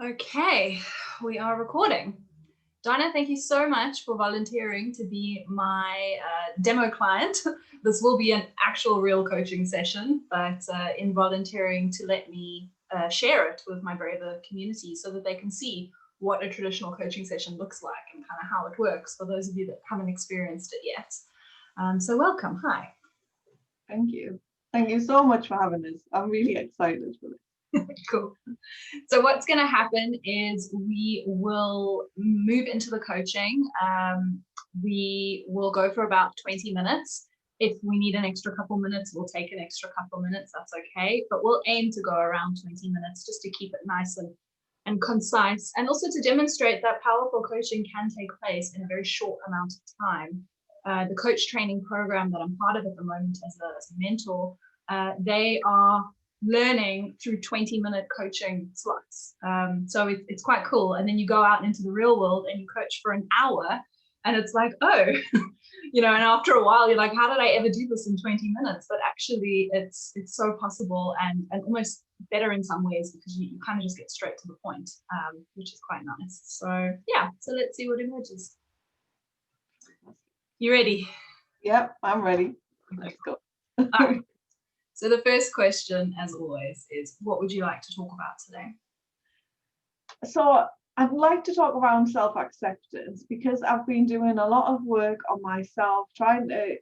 Okay, we are recording. Donna, thank you so much for volunteering to be my demo client. This will be an actual real coaching session, but in volunteering to let me share it with my braver community so that they can see what a traditional coaching session looks like and kind of how it works for those of you that haven't experienced it yet. So welcome. Hi. Thank you. Thank you so much for having us. I'm really excited for this. Cool. So what's going to happen is we will move into the coaching. We will go for about 20 minutes. If we need an extra couple minutes, we'll take an extra couple minutes. That's okay. But we'll aim to go around 20 minutes just to keep it nice and concise, and also to demonstrate that powerful coaching can take place in a very short amount of time. The coach training program that I'm part of at the moment as a mentor, they are learning through 20-minute coaching slots. So it's quite cool. And then you go out into the real world and you coach for an hour, and it's like, oh, and after a while you're like, how did I ever do this in 20 minutes? But actually it's so possible and almost better in some ways, because you kind of just get straight to the point, which is quite nice. So yeah, so let's see what emerges. You ready? Yep, I'm ready. Let's go. All right. So the first question, as always, is what would you like to talk about today? So I'd like to talk around self-acceptance, because I've been doing a lot of work on myself, trying to,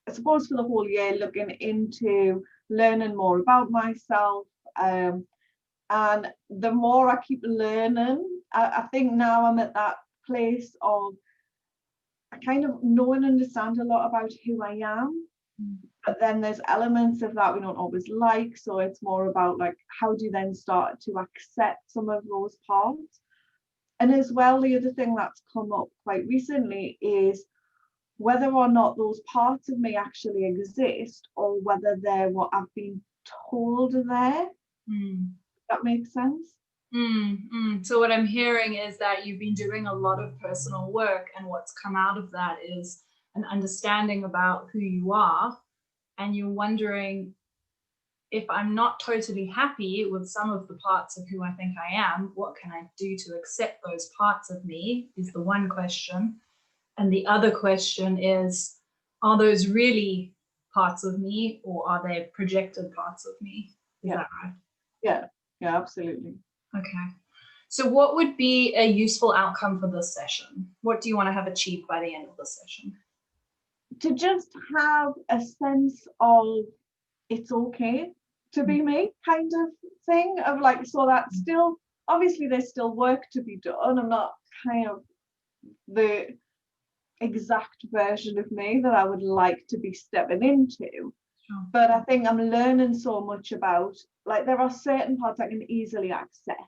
I suppose for the whole year, looking into learning more about myself. And the more I keep learning, I think now I'm at that place of I kind of know and understand a lot about who I am. But then there's elements of that we don't always like. So it's more about like, how do you then start to accept some of those parts? And as well, the other thing that's come up quite recently is whether or not those parts of me actually exist, or whether they're what I've been told are there. That makes sense? So what I'm hearing is that you've been doing a lot of personal work, and what's come out of that is an understanding about who you are, and you're wondering, if I'm not totally happy with some of the parts of who I think I am, what can I do to accept those parts of me, is the one question. And the other question is, are those really parts of me, or are they projected parts of me? Is that right? Yeah, absolutely. Okay. So what would be a useful outcome for this session? What do you want to have achieved by the end of this session? To just have a sense of it's okay to be me, kind of thing, of like, so that still, obviously there's still work to be done. I'm not kind of the exact version of me that I would like to be stepping into. Sure. But I think I'm learning so much about, like, there are certain parts I can easily accept.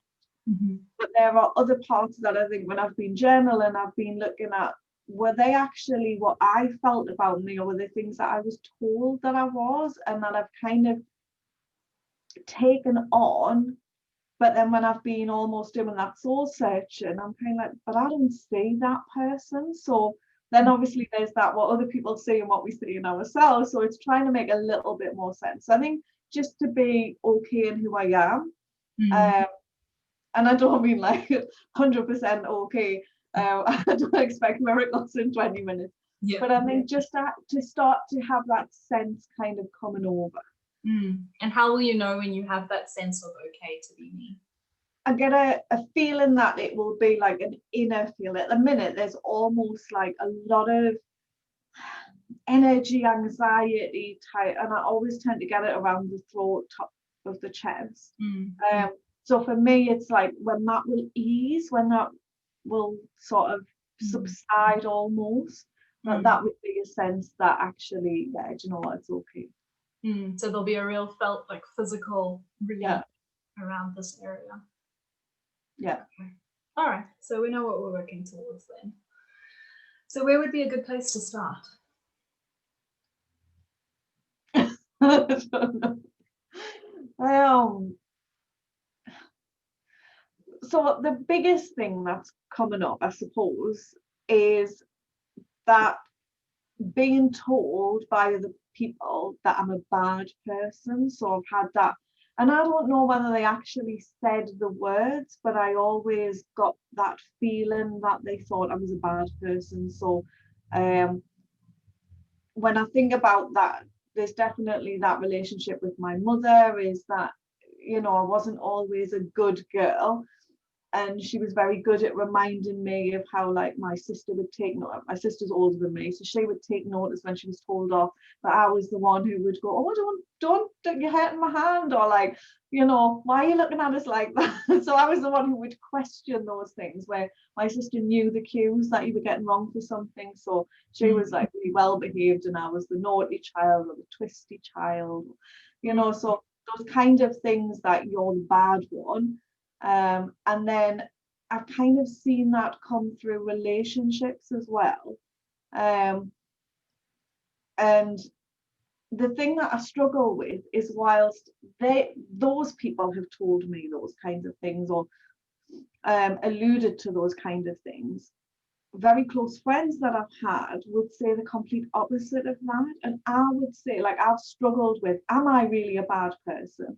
But there are other parts that I think when I've been journaling, I've been looking at, were they actually what I felt about me, or were they things that I was told that I was, and that I've kind of taken on. But then when I've been almost doing that soul searching, I'm kind of like, but I don't see that person. So then obviously there's that, what other people see and what we see in ourselves. So it's trying to make a little bit more sense. I think just to be okay in who I am. And I don't mean like 100% okay. I don't expect miracles in 20 minutes. Yeah. But I mean, just to start to have that sense kind of coming over. And how will you know when you have that sense of okay to be me? I get a feeling that it will be like an inner feel. At the minute, there's almost like a lot of energy, anxiety type, and I always tend to get it around the throat, top of the chest. So for me, it's like when that will ease, when that will sort of subside almost, that would be a sense that actually, yeah, do you know what, it's okay. So there'll be a real felt, like, physical relief around this area. Yeah. Okay. All right. So we know what we're working towards then. So where would be a good place to start? I don't know. So the biggest thing that's coming up, I suppose, is that being told by other people that I'm a bad person. So I've had that And I don't know whether they actually said the words, but I always got that feeling that they thought I was a bad person. So when I think about that, there's definitely that relationship with my mother, is that, you know, I wasn't always a good girl. And she was very good at reminding me of how, like, my sister would take note. My sister's older than me, so she would take notice when she was told off, but I was the one who would go, oh, don't stick your head in my hand, or like, you know, why are you looking at us like that? So I was the one who would question those things, where my sister knew the cues that you were getting wrong for something. So she was like really well behaved, and I was the naughty child or the twisty child, you know. So those kind of things, that you're the bad one. And then I've kind of seen that come through relationships as well. And the thing that I struggle with is, whilst those people have told me those kinds of things, or alluded to those kind of things, very close friends that I've had would say the complete opposite of that. And I would say, like, I've struggled with, am I really a bad person?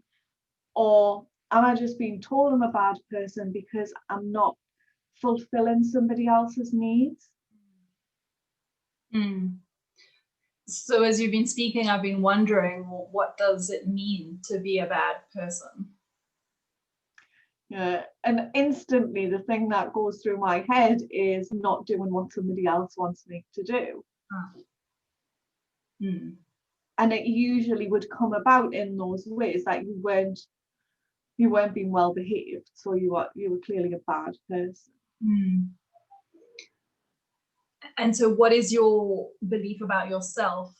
Or am I just being told I'm a bad person because I'm not fulfilling somebody else's needs? So as you've been speaking, I've been wondering, well, what does it mean to be a bad person? Yeah, and instantly the thing that goes through my head is not doing what somebody else wants me to do. And it usually would come about in those ways that you weren't being well behaved, so you were clearly a bad person. And so what is your belief about yourself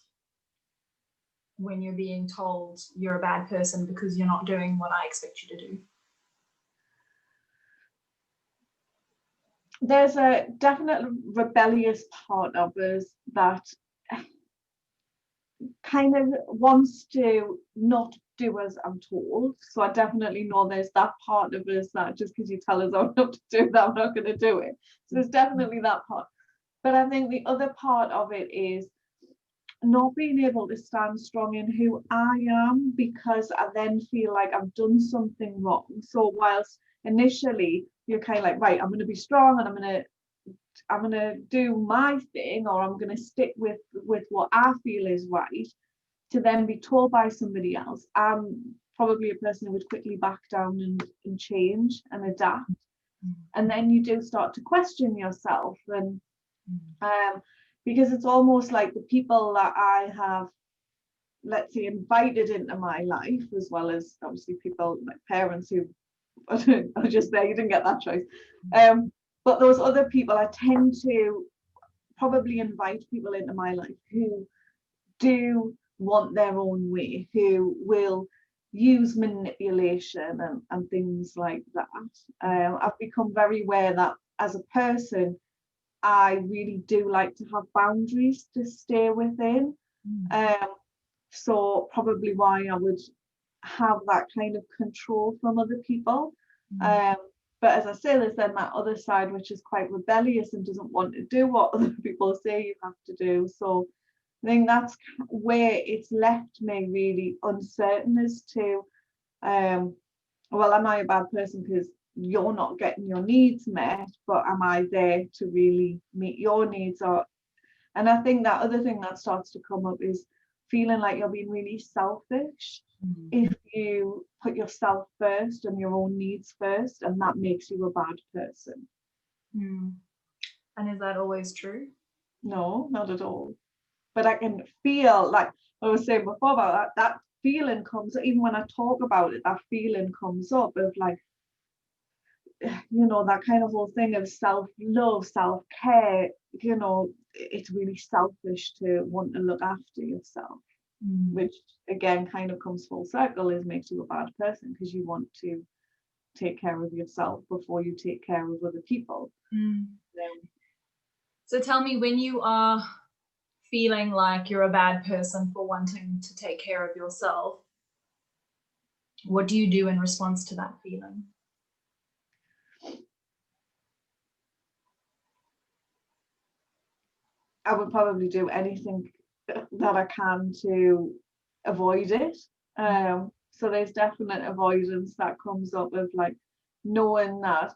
when you're being told you're a bad person because you're not doing what I expect you to do? There's a definite rebellious part of us that kind of wants to not do as I'm told. So I definitely know there's that part of us that just because you tell us I'm not to do that, I'm not going to do it. So there's definitely that part. But I think the other part of it is not being able to stand strong in who I am, because I then feel like I've done something wrong. So whilst initially you're kind of like, right, I'm going to be strong and I'm gonna do my thing, or I'm gonna stick with what I feel is right, to then be told by somebody else, I'm probably a person who would quickly back down and change and adapt. And then you do start to question yourself, and because it's almost like the people that I have, let's say, invited into my life, as well as obviously people like parents who are just there, you didn't get that choice. But those other people, I tend to probably invite people into my life who do want their own way, who will use manipulation and things like that. I've become very aware that as a person, I really do like to have boundaries to stay within. So probably why I would have that kind of control from other people. But as I say, there's then that other side which is quite rebellious and doesn't want to do what other people say you have to do. So I think that's where it's left me really uncertain as to, well, am I a bad person because you're not getting your needs met, but am I there to really meet your needs? And I think that other thing that starts to come up is feeling like you're being really selfish if you put yourself first and your own needs first, and that makes you a bad person. And is that always true? No, not at all. But I can feel, like I was saying before about that feeling comes, even when I talk about it, that feeling comes up of like, you know, that kind of whole thing of self-love, self-care, you know, it's really selfish to want to look after yourself. Which again kind of comes full circle, is makes you a bad person because you want to take care of yourself before you take care of other people. So tell me, when you are feeling like you're a bad person for wanting to take care of yourself, what do you do in response to that feeling? I would probably do anything that I can to avoid it. So there's definite avoidance that comes up of like knowing that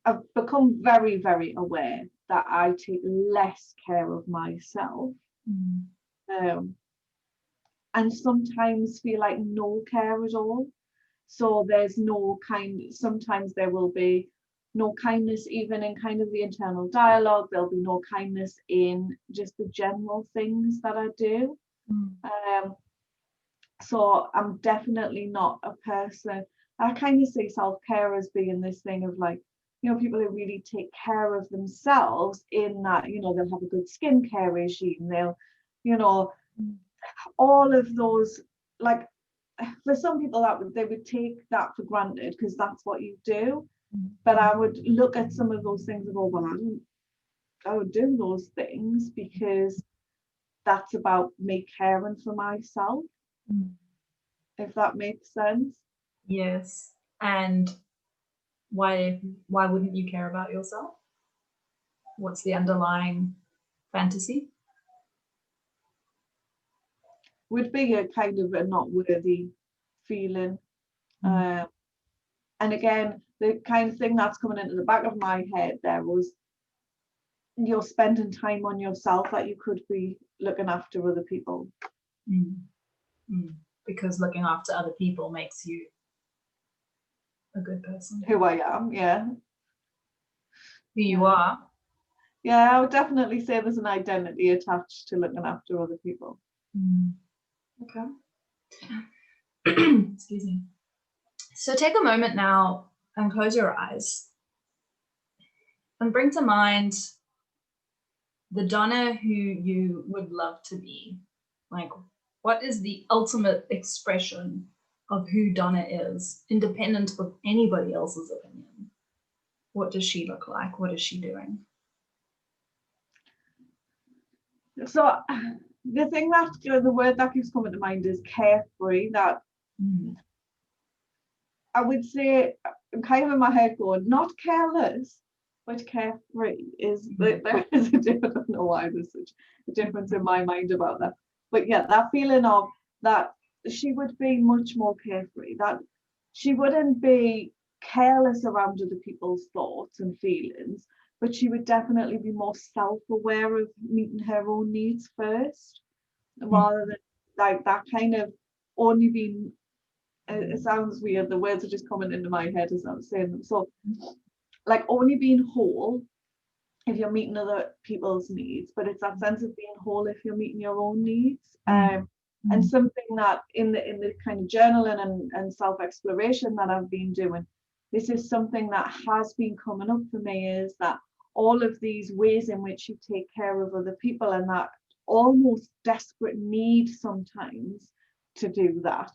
I've become very, very aware that I take less care of myself. And sometimes feel like no care at all. So there's no sometimes there will be no kindness even in kind of the internal dialogue. There'll be no kindness in just the general things that I do. So I'm definitely not a person. I kind of see self-care as being this thing of like, you know, people who really take care of themselves in that, you know, they'll have a good skincare regime. They'll, you know, all of those, like, for some people they would take that for granted because that's what you do. But I would look at some of those things and go, well, I would do those things because that's about me caring for myself. If that makes sense. Yes. And why wouldn't you care about yourself? What's the underlying fantasy? Would be a kind of a not worthy feeling. And again, the kind of thing that's coming into the back of my head there was you're spending time on yourself that you could be looking after other people. Because looking after other people makes you a good person. Who I am, yeah. Who you are. Yeah, I would definitely say there's an identity attached to looking after other people. Okay. Excuse me. So take a moment now and close your eyes and bring to mind the Donna who you would love to be. Like, what is the ultimate expression of who Donna is, independent of anybody else's opinion? What does she look like? What is she doing? So the thing that, you know, the word that keeps coming to mind is carefree. That I would say, I'm kind of in my head going, not careless, but carefree is there is a difference. I don't know why there's such a difference in my mind about that. But yeah, that feeling of that she would be much more carefree, that she wouldn't be careless around other people's thoughts and feelings, but she would definitely be more self-aware of meeting her own needs first, rather than like that kind of only being, it sounds weird, the words are just coming into my head as I'm saying them. So like only being whole if you're meeting other people's needs, but it's that sense of being whole if you're meeting your own needs. And something that in the kind of journaling and self-exploration that I've been doing, this is something that has been coming up for me, is that all of these ways in which you take care of other people and that almost desperate need sometimes to do that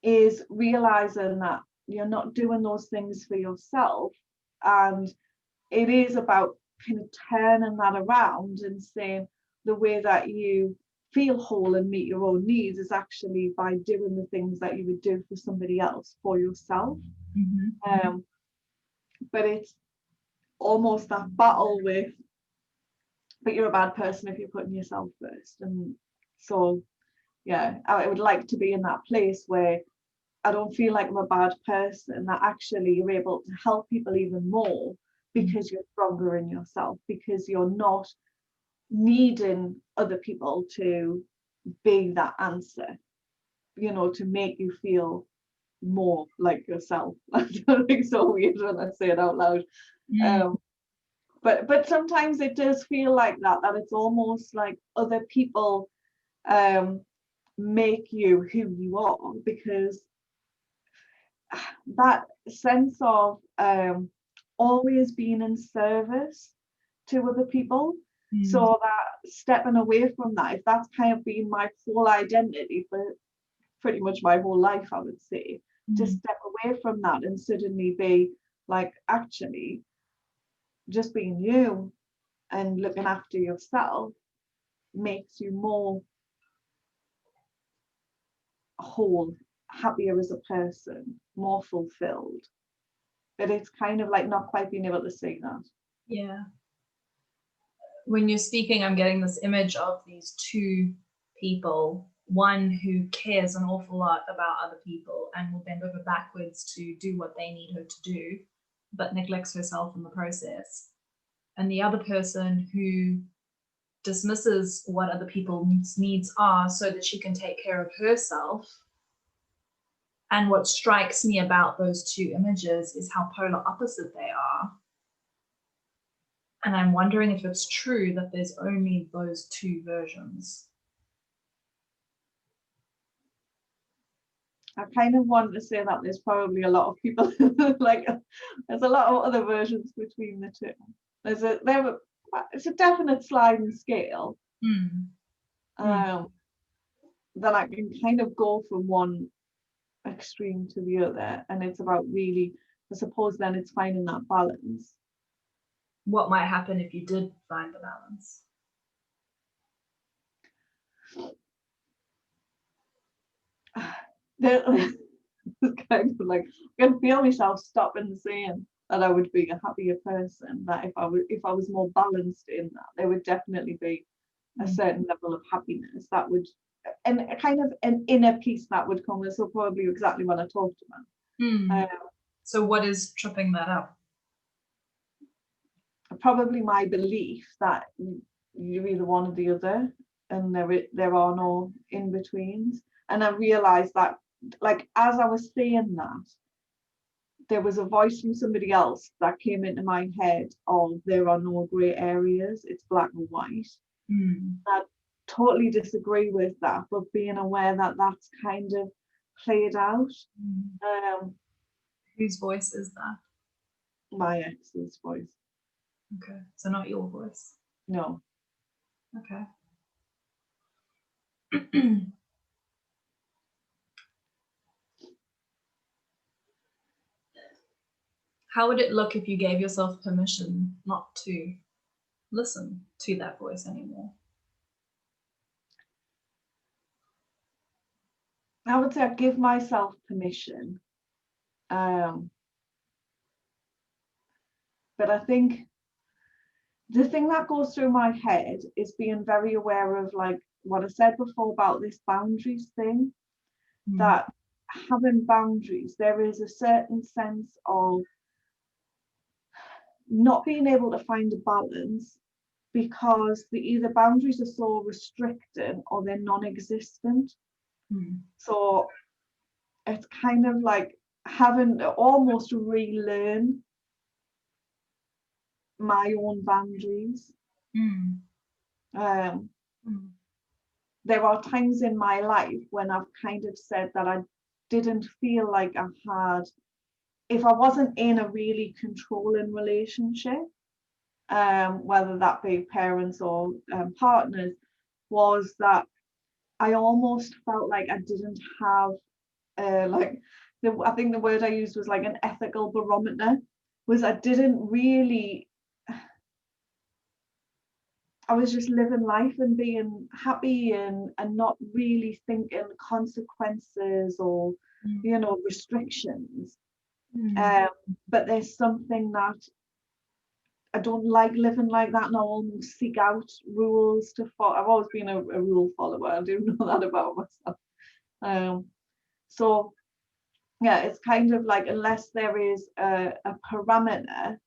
is realizing that you're not doing those things for yourself. And it is about kind of turning that around and saying the way that you feel whole and meet your own needs is actually by doing the things that you would do for somebody else for yourself. But it's almost that battle with, but you're a bad person if you're putting yourself first. And so yeah, I would like to be in that place where I don't feel like I'm a bad person, that actually you're able to help people even more because you're stronger in yourself, because you're not needing other people to be that answer, you know, to make you feel more like yourself. I don't think so weird when I say it out loud. But sometimes it does feel like that it's almost like other people make you who you are, because that sense of always being in service to other people. So that stepping away from that, if that's kind of been my whole identity for pretty much my whole life, I would say, to step away from that and suddenly be like, actually just being you and looking after yourself makes you more whole, happier as a person, more fulfilled. But it's kind of like not quite being able to say that. Yeah. When you're speaking, I'm getting this image of these two people one who cares an awful lot about other people and will bend over backwards to do what they need her to do, but neglects herself in the process. And the other person who dismisses what other people's needs are so that she can take care of herself. And what strikes me about those two images is how polar opposite they are. And I'm wondering if it's true that there's only those two versions. I kind of want to say that there's probably a lot of people like there's a lot of other versions between the two. It's a definite sliding scale. Then I can kind of go from one extreme to the other, and it's about really, I suppose then it's finding that balance. What might happen if you did find the balance? It's kind of like I can feel myself stopping and saying that I would be a happier person, that if I was more balanced in that, there would definitely be a certain level of happiness that would, and a kind of an inner peace that would come with. So probably exactly what I talked about. So what is tripping that up? Probably my belief that you're either one or the other, and there are no in betweens. And I realized that, like, as I was saying that, there was a voice from somebody else that came into my head of there are no grey areas, it's black and white. I totally disagree with that, but being aware that that's kind of played out. Whose voice is that? My ex's voice. Okay, so not your voice. No. Okay. How would it look if you gave yourself permission not to listen to that voice anymore? I would say I give myself permission. But I think the thing that goes through my head is being very aware of, like what I said before about this boundaries thing, that having boundaries, there is a certain sense of not being able to find a balance because either boundaries are so restricting or they're non-existent. So it's kind of like having to almost relearn my own boundaries. There are times in my life when I've kind of said that I didn't feel like I had, if I wasn't in a really controlling relationship, whether that be parents or partners, was that I almost felt like I didn't have I think the word I used was like an ethical barometer, was I didn't really, I was just living life and being happy and not really thinking consequences or restrictions. But there's something that I don't like living like that, and I almost seek out rules to follow. I've always been a rule follower. I do know that about myself. So yeah, it's kind of like, unless there is a parameter,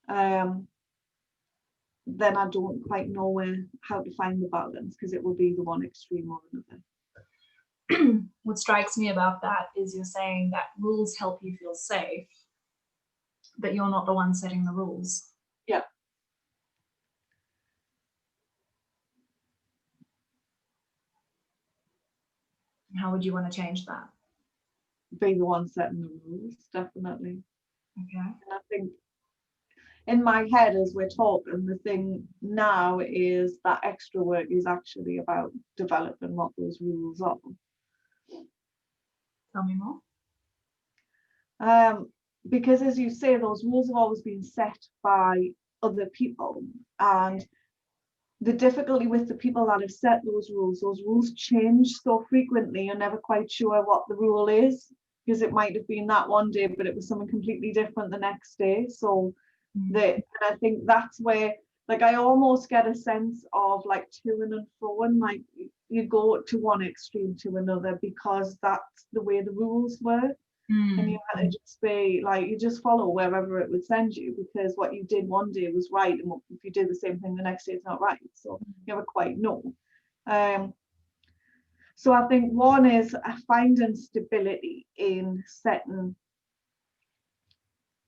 then I don't quite know how to find the balance, because it will be the one extreme or another. What strikes me about that is you're saying that rules help you feel safe, but you're not the one setting the rules. Yeah. How would you want to change that? Be the one setting the rules, definitely. Okay. And I think in my head, as we're talking, the thing now is that extra work is actually about developing what those rules are. Tell me more. Because as you say, those rules have always been set by other people, and the difficulty with the people that have set those rules change so frequently. You're never quite sure what the rule is, because it might have been that one day, but it was something completely different the next day. So and I think that's where like I almost get a sense of like to and fro, and like you go to one extreme to another because that's the way the rules were. And you had to just be like, you just follow wherever it would send you, because what you did one day was right, and if you did the same thing the next day, it's not right. So you never quite know. So I think one is finding stability in setting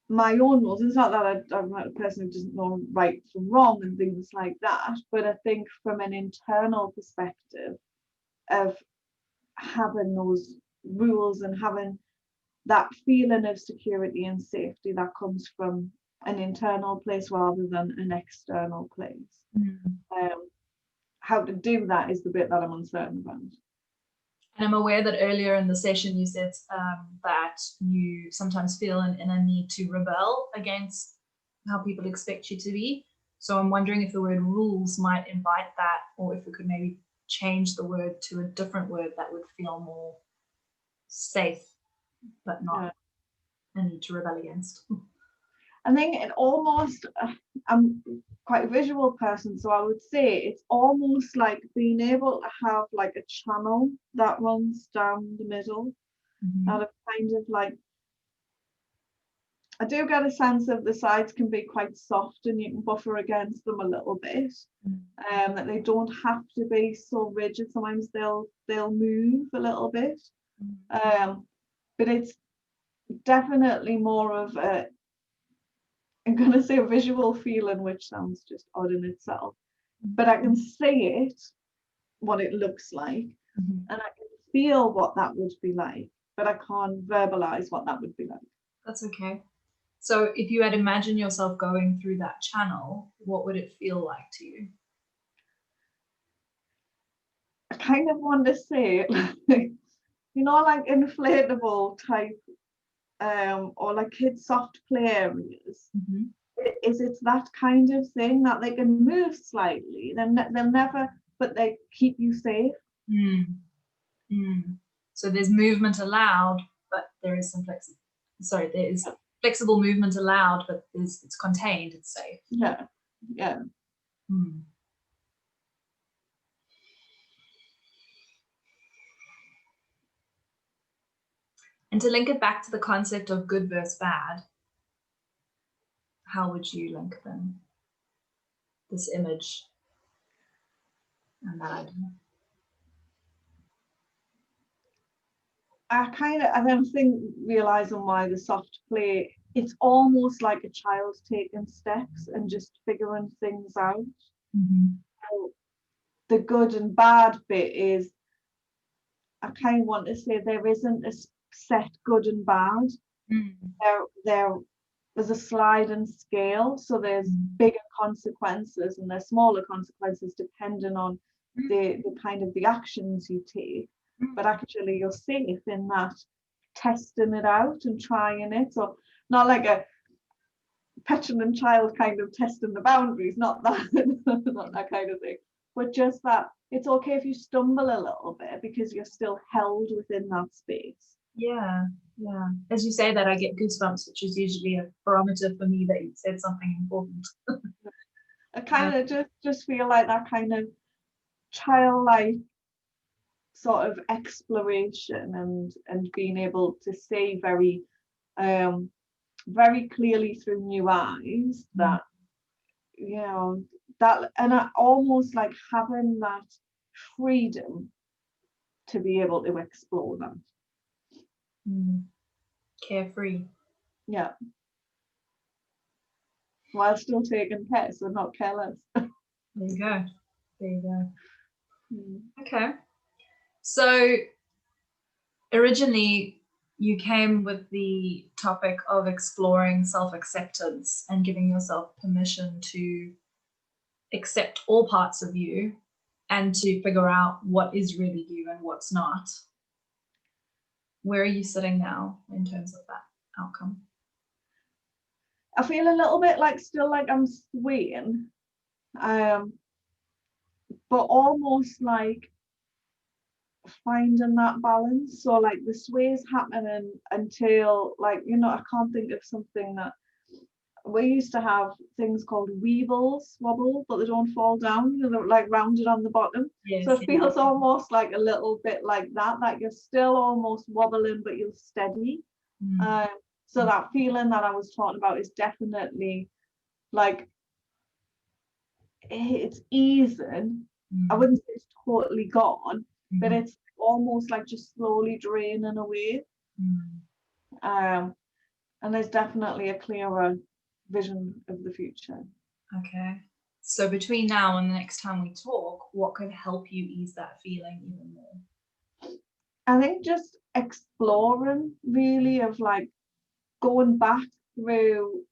my own rules. It's not that I'm not a person who doesn't know right from wrong and things like that, but I think from an internal perspective of having those rules and having that feeling of security and safety that comes from an internal place rather than an external place. How to do that is the bit that I'm uncertain about. And I'm aware that earlier in the session you said that you sometimes feel an inner need to rebel against how people expect you to be. So I'm wondering if the word rules might invite that, or if we could maybe change the word to a different word that would feel more safe, but not a need to rebel against. I think it almost, I'm quite a visual person, so I would say it's almost like being able to have like a channel that runs down the middle, out of kind of like, I do get a sense of the sides can be quite soft and you can buffer against them a little bit, that they don't have to be so rigid. Sometimes they'll move a little bit, but it's definitely more of a, I'm going to say a visual feeling, which sounds just odd in itself, but I can see it, what it looks like, and I can feel what that would be like, but I can't verbalize what that would be like. That's okay. So if you had imagined yourself going through that channel, what would it feel like to you? I kind of want to say, like, you know, like inflatable type, or like kids' soft play areas. Is it that kind of thing that they can move slightly? They'll never, but they keep you safe. So there's movement allowed, but there is some there is flexible movement allowed, but it's contained, it's safe. Yeah. And to link it back to the concept of good versus bad, how would you link them? This image and that idea. I don't think realizing why the soft play, it's almost like a child taking steps and just figuring things out. So the good and bad bit is, I kind of want to say there isn't a set good and bad. There's a sliding scale, so there's bigger consequences and there's smaller consequences depending on the kind of the actions you take. But actually you're safe in that testing it out and trying it. So not like a petulant child kind of testing the boundaries, not that not that kind of thing, but just that it's okay if you stumble a little bit because you're still held within that space. Yeah. As you say that, I get goosebumps, which is usually a barometer for me that you said something important. I kind of just feel like that kind of childlike sort of exploration and being able to see very very clearly through new eyes that, you know, that, and I almost like having that freedom to be able to explore that. Carefree. Yeah. While still taking care, so not careless. There you go. Okay. So originally you came with the topic of exploring self-acceptance and giving yourself permission to accept all parts of you and to figure out what is really you and what's not. Where are you sitting now in terms of that outcome? I feel a little bit like still like I'm swaying, but almost like finding that balance. So like the sway's happening until, like, you know, I can't think of something that we used to have things called weevils wobble, but they don't fall down, you know, they're like rounded on the bottom. Yes, So it feels almost like a little bit like that you're still almost wobbling, but you're steady. So that feeling that I was talking about is definitely like, it's easing. I wouldn't say it's totally gone, but it's almost like just slowly draining away. And there's definitely a clearer vision of the future. Okay. So between now and the next time we talk, what could help you ease that feeling even more? I think just exploring, really, of like going back through,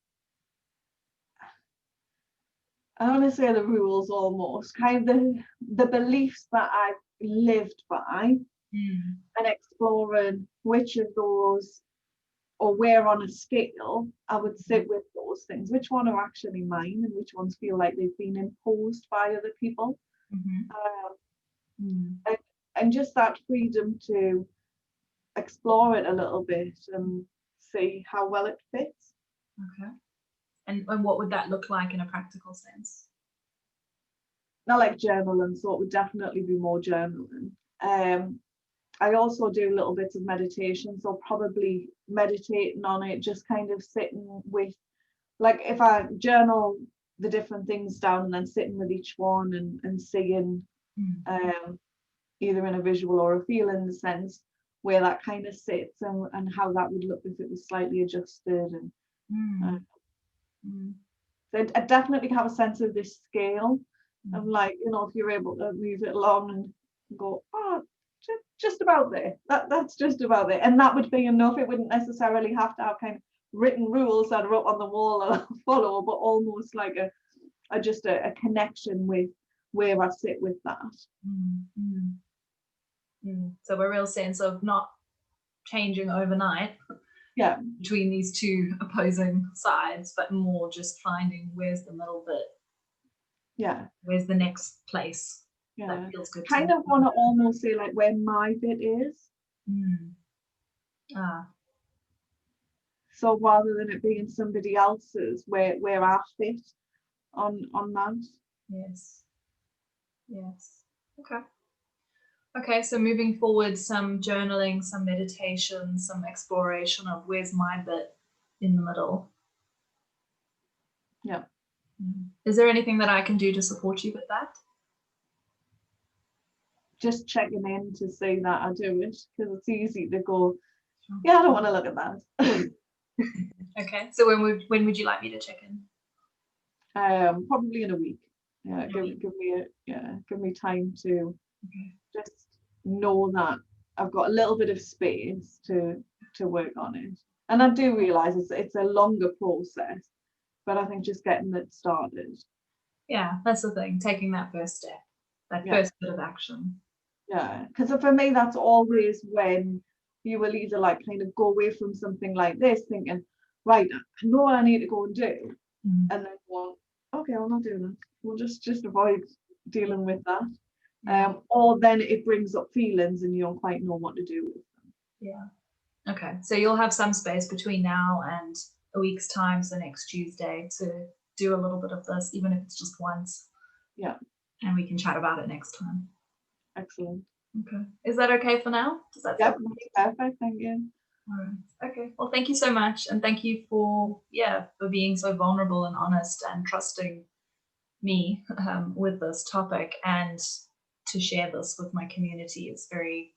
I want to say the rules, almost kind of the beliefs that I've lived by, and exploring which of those, or where on a scale I would sit with those things, which one are actually mine and which ones feel like they've been imposed by other people. And just that freedom to explore it a little bit and see how well it fits. Okay. And what would that look like in a practical sense? Not like journaling, so it would definitely be more journaling. I also do little bits of meditation, so probably meditating on it, just kind of sitting with, like if I journal the different things down and then sitting with each one and seeing either in a visual or a feeling sense where that kind of sits and how that would look if it was slightly adjusted. And so I definitely have a sense of this scale of, like, you know, if you're able to move it along and go, oh, just about there, that's just about there, and that would be enough. It wouldn't necessarily have to have kind of written rules that are up on the wall that I'll follow, but almost like a connection with where I sit with that. So a real sense of not changing overnight between these two opposing sides, but more just finding where's the middle bit, where's the next place that feels good. Kind of want to almost say like where my bit is. So rather than it being somebody else's, where I fit on that. Yes. Okay, so moving forward, some journaling, some meditation, some exploration of where's my bit in the middle. Is there anything that I can do to support you with that? Just checking in to see that I do it, because it's easy to go, I don't want to look at that. Okay, so when would you like me to check in? Probably in a week. Give me time to just know that I've got a little bit of space to work on it. And I do realize it's a longer process, but I think just getting it started. Yeah, that's the thing, taking that first step, that first bit of action. Yeah, because for me, that's always when you will either like kind of go away from something like this thinking, right, I know what I need to go and do, and then go, okay, I'll not do that. We'll just avoid dealing with that. Or then it brings up feelings and you don't quite know what to do with them. Okay, so you'll have some space between now and a week's time, so next Tuesday, to do a little bit of this, even if it's just once. And we can chat about it next time. Excellent. Okay. Is that okay for now? Does that perfect, thank you. All right. Okay. Well, thank you so much, and thank you for being so vulnerable and honest and trusting me with this topic, and to share this with my community. It's very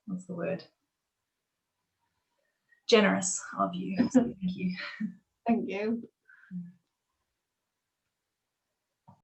what's the word? Generous of you. So thank you. Thank you.